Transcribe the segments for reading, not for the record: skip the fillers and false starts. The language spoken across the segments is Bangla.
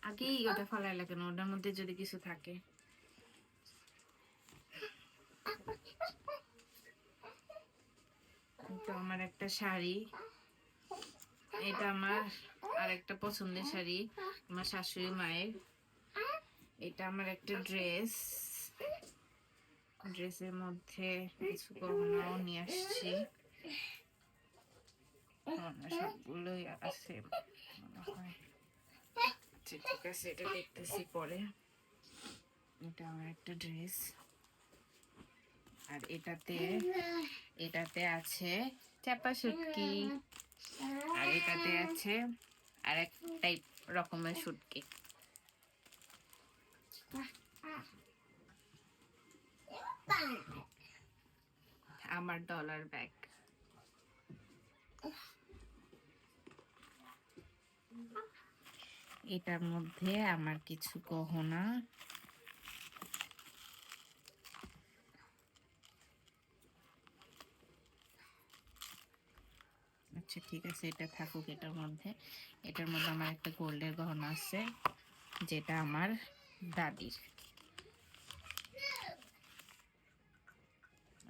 আগেই ওটা ফেলাই কেন, ওটার মধ্যে যদি কিছু থাকে। তো আমার একটা শাড়ি, এটা আমার আরেকটা পছন্দের শাড়ি আমার শাশুড়ি মায়ের। এটা আমার একটা ড্রেস, ড্রেসের মধ্যে কিছু গহনাও নিয়ে আসছি, সবগুলোই আছে মনে হয়। আচ্ছা ঠিক আছে, এটা দেখতেছি পরে। এটা আমার একটা ড্রেস, আর এটাতে আছে চাপা শুটকি, আর এটাতে আছে আরেক টাইপ রকমের শুটকি। আমার ডলার ব্যাগ। এটার মধ্যে আমার কিছু গহনা, আচ্ছা ঠিক আছে এটা থাকুক এটার মধ্যে। এটার মধ্যে আমার একটা গোল্ডের গহনা আছে, যেটা আমার দাদির।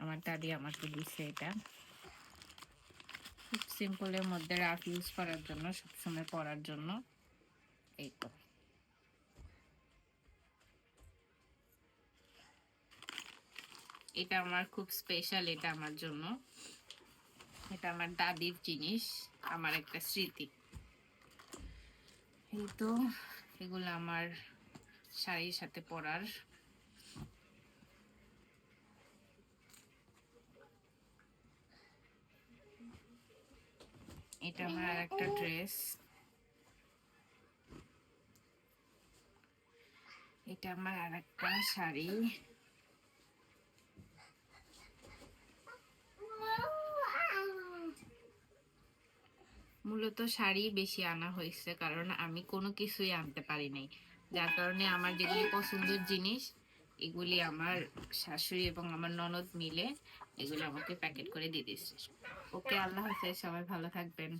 আমার দাদি আমাকে দিচ্ছে এটা, খুব সিম্পলের মধ্যে রাফ ইউজ করার জন্য, সবসময় পরার জন্য। এই তো এটা আমার খুব স্পেশাল, এটা আমার জন্য, এটা আমার দাদির জিনিস, আমার একটা স্মৃতি। এই তো এগুলো আমার শাড়ির সাথে পরার। এটা আমার আরেকটা ড্রেস, এটা আমার আরেকটা শাড়ি। মূলত শাড়ি বেশি আনা হয়েছে, কারণ আমি কোনো কিছুই আনতে পারি নাই, যার কারণে আমার যেগুলি পছন্দের জিনিস এগুলি আমার শাশুড়ি এবং আমার ননদ মিলে এগুলো আমাকে প্যাকেট করে দিয়ে দিচ্ছে। ওকে, আল্লাহ হাফেজ, সবাই ভালো থাকবেন।